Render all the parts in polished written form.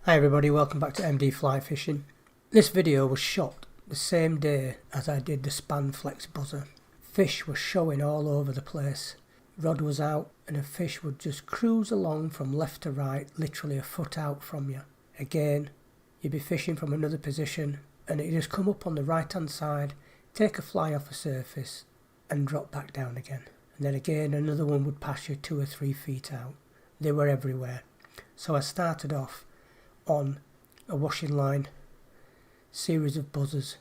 Hi everybody, welcome back to MD Fly Fishing. This video was shot the same day as I did the Span Flex buzzer. Fish were showing all over the place. Rod was out and a fish would just cruise along from left to right, literally a foot out from you. Again, you'd be fishing from another position and it'd just come up on the right hand side, take a fly off the surface and drop back down again. And then again another one would pass you 2 or 3 feet out. They were everywhere. So I started off on a washing line, series of buzzers,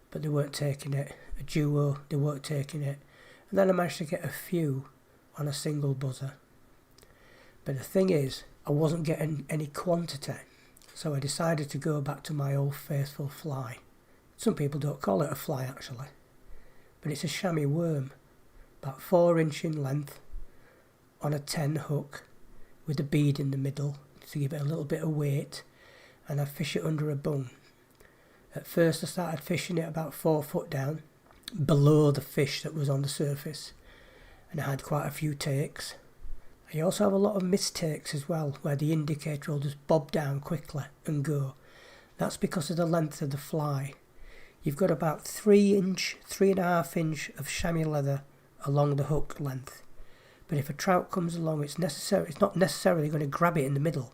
but they weren't taking it. A duo, they weren't taking it. And then I managed to get a few on a single buzzer. But the thing is, I wasn't getting any quantity, so I decided to go back to my old faithful fly. Some people don't call it a fly actually, but it's a chamois worm, about 4 inch in length, on a 10 hook, with a bead in the middle to give it a little bit of weight, and I fish it under a bung. At first I started fishing it about 4 foot down, below the fish that was on the surface, and I had quite a few takes. I also have a lot of mistakes as well, where the indicator will just bob down quickly and go. That's because of the length of the fly. You've got about 3.5 inch of chamois leather along the hook length. But if a trout comes along, it's not necessarily going to grab it in the middle.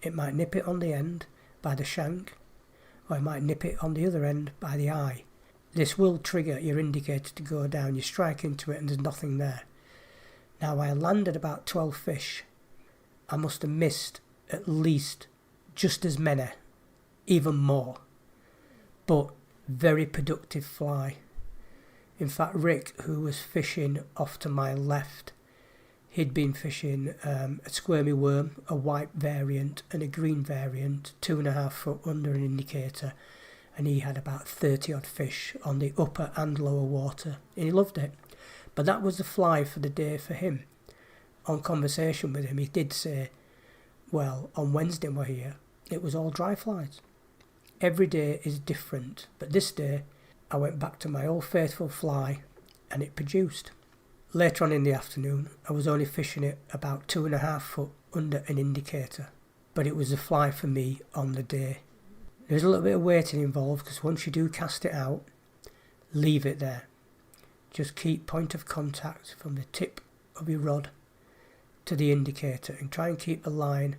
It might nip it on the end by the shank, or it might nip it on the other end by the eye. This will trigger your indicator to go down. You strike into it and there's nothing there. Now I landed about 12 fish. I must have missed at least just as many, even more. But very productive fly. In fact, Rick, who was fishing off to my left, he'd been fishing a squirmy worm, a white variant and a green variant, 2.5 foot under an indicator, and he had about 30 odd fish on the upper and lower water, and he loved it. But that was the fly for the day for him. On conversation with him, he did say, well, on Wednesday we're here, it was all dry flies. Every day is different, but this day I went back to my old faithful fly and it produced. Later on in the afternoon, I was only fishing it about 2.5 foot under an indicator, but it was a fly for me on the day. There's a little bit of waiting involved, because once you do cast it out, leave it there. Just keep point of contact from the tip of your rod to the indicator and try and keep the line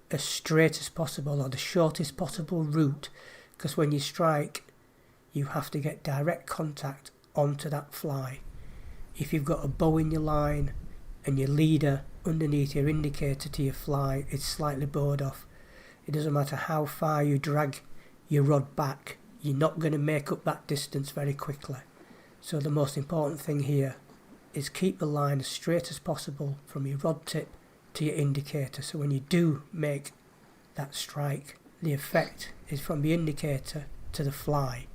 as straight as possible, or the shortest possible route, because when you strike, you have to get direct contact onto that fly. If you've got a bow in your line and your leader underneath your indicator to your fly is slightly bowed off, it doesn't matter how far you drag your rod back, you're not going to make up that distance very quickly. So the most important thing here is keep the line as straight as possible from your rod tip to your indicator, so when you do make that strike, the effect is from the indicator to the fly.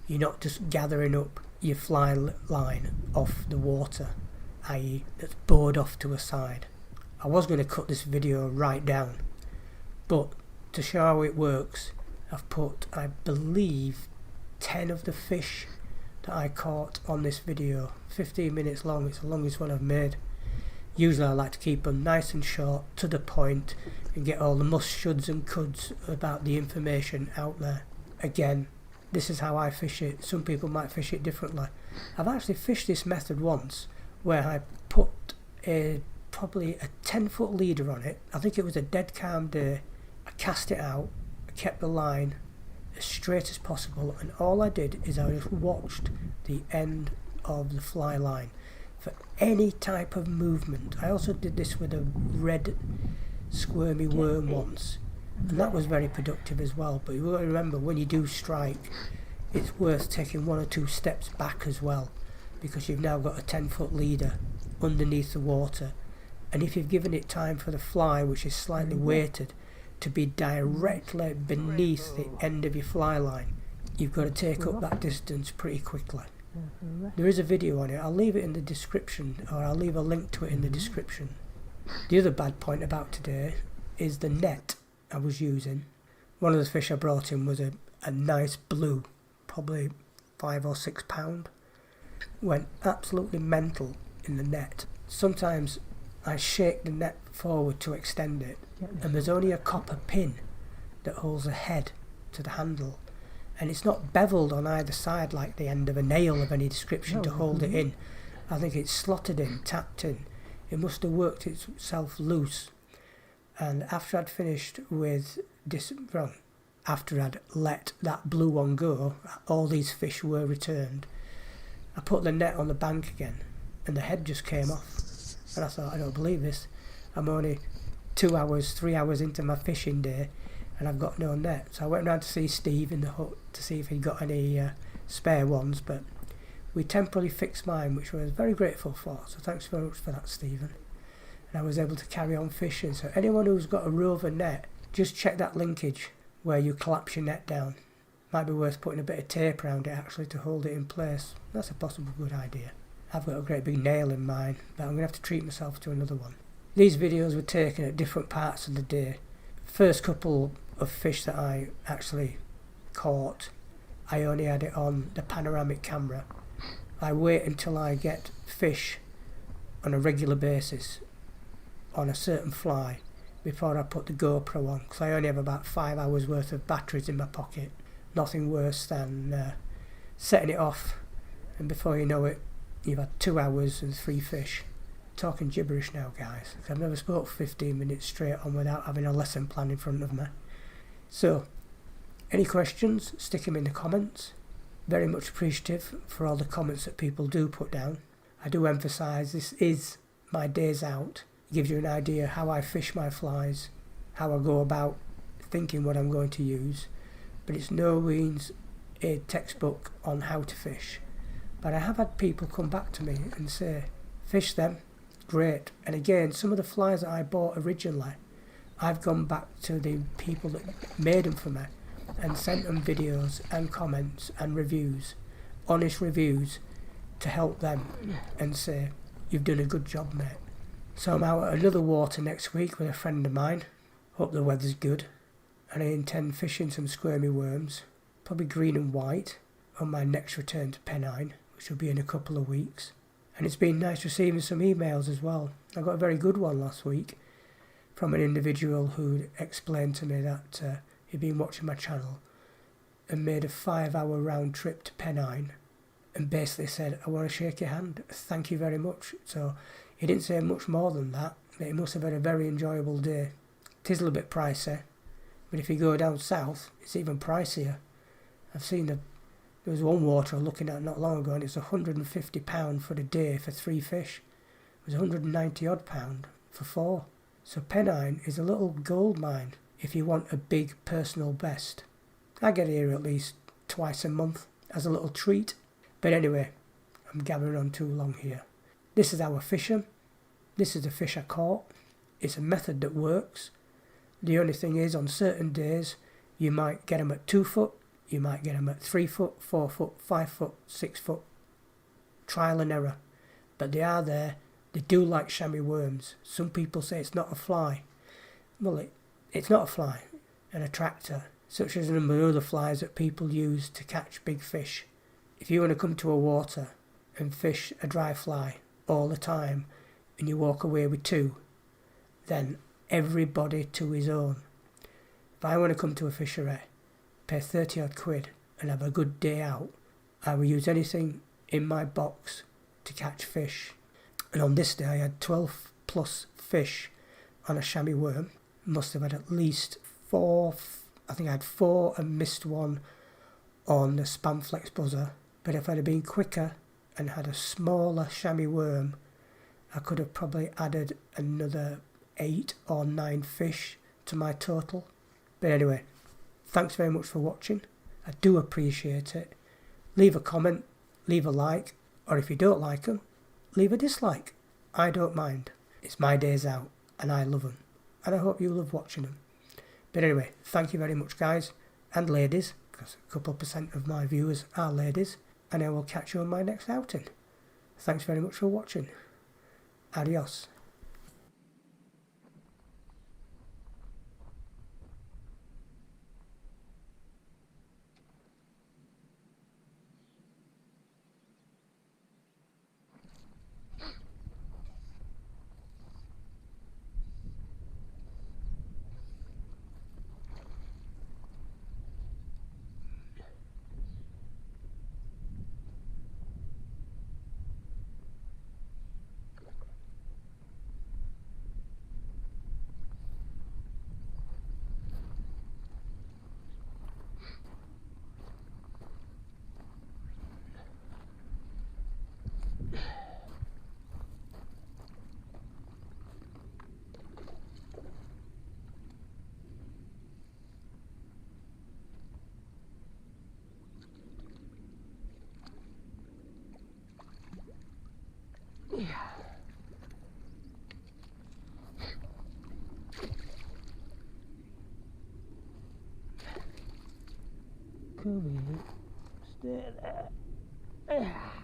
You're not just gathering up your fly line off the water, i.e. that's bowed off to a side. I was going to cut this video right down, but to show how it works, I've put, I believe, 10 of the fish that I caught on this video. 15 minutes long, it's the longest one I've made. Usually I like to keep them nice and short, to the point, and get all the must, shoulds and coulds about the information out there. Again, this is how I fish it. Some people might fish it differently. I've actually fished this method once, where I put probably a 10 foot leader on it. I think it was a dead calm day. I cast it out, I kept the line as straight as possible, and all I did is I just watched the end of the fly line for any type of movement. I also did this with a red squirmy worm once, and that was very productive as well. But you've got to remember, when you do strike, it's worth taking 1 or 2 steps back as well, because you've now got a 10 foot leader underneath the water, and if you've given it time for the fly, which is slightly weighted, to be directly beneath the end of your fly line, you've got to take up that distance pretty quickly. There is a video on it. I'll leave it in the description, or I'll leave a link to it in the description. The other bad point about today is the net I was using. One of the fish I brought in was a nice blue, probably 5 or 6 pound. Went absolutely mental in the net. Sometimes I shake the net forward to extend it, and there's only a copper pin that holds a head to the handle, and it's not beveled on either side like the end of a nail of any description to hold it in. I think it's slotted in, tapped in. It must have worked itself loose. And after I'd finished with this, well, after I'd let that blue one go, all these fish were returned. I put the net on the bank again, and the head just came off. And I thought, I don't believe this. I'm only 2 hours, 3 hours into my fishing day, and I've got no net. So I went round to see Steve in the hut to see if he'd got any spare ones, but we temporarily fixed mine, which I was very grateful for. So thanks very much for that, Stephen. And I was able to carry on fishing. So anyone who's got a rover net, just check that linkage where you collapse your net down. Might be worth putting a bit of tape around it actually to hold it in place. That's a possible good idea. I've got a great big nail in mine, but I'm going to have to treat myself to another one. These videos were taken at different parts of the day. First couple of fish that I actually caught, I only had it on the panoramic camera. I wait until I get fish on a regular basis on a certain fly before I put the GoPro on, because I only have about 5 hours worth of batteries in my pocket. Nothing worse than setting it off, and before you know it, you've had 2 hours and 3 fish. Talking gibberish now, guys. I've never spoke for 15 minutes straight on without having a lesson plan in front of me. So, any questions, stick them in the comments. Very much appreciative for all the comments that people do put down. I do emphasise this is my days out. It gives you an idea how I fish my flies, how I go about thinking what I'm going to use, but it's no means a textbook on how to fish. But I have had people come back to me and say, fish them, great. And again, some of the flies that I bought originally, I've gone back to the people that made them for me and sent them videos and comments and reviews, honest reviews, to help them and say, you've done a good job, mate. So I'm out at another water next week with a friend of mine. Hope the weather's good. And I intend fishing some squirmy worms, probably green and white, on my next return to Pennine, which will be in a couple of weeks. And it's been nice receiving some emails as well. I got a very good one last week from an individual who explained to me that he'd been watching my channel and made a 5-hour round trip to Pennine and basically said, I want to shake your hand, thank you very much. So he didn't say much more than that, but he must have had a very enjoyable day. It is a little bit pricey, but if you go down south, it's even pricier. I've seen there was one water I was looking at not long ago, and it's £150 for the day for 3 fish. It was £190 odd for 4. So Pennine is a little gold mine if you want a big personal best. I get here at least twice a month as a little treat. But anyway, I'm gathering on too long here. This is our fisher. This is the fish I caught. It's a method that works. The only thing is, on certain days, you might get them at 2 foot, you might get them at 3 foot, 4 foot, 5 foot, 6 foot. Trial and error. But they are there. They do like chamois worms. Some people say it's not a fly. Well, it's not a fly. An attractor, such as a number of other flies that people use to catch big fish. If you want to come to a water and fish a dry fly all the time, and you walk away with 2, then everybody to his own. If I want to come to a fishery, pay 30 odd quid and have a good day out, I will use anything in my box to catch fish. And on this day I had 12 plus fish on a chamois worm. Must have had at least 4, I think I had 4 and missed one on the Spamflex buzzer. But if I'd have been quicker and had a smaller chamois worm, I could have probably added another 8 or 9 fish to my total. But anyway, thanks very much for watching. I do appreciate it. Leave a comment, leave a like, or if you don't like them, leave a dislike. I don't mind. It's my days out and I love them. And I hope you love watching them. But anyway, thank you very much, guys and ladies, because a couple % of my viewers are ladies. And I will catch you on my next outing. Thanks very much for watching. Adios. Come here. Stay there.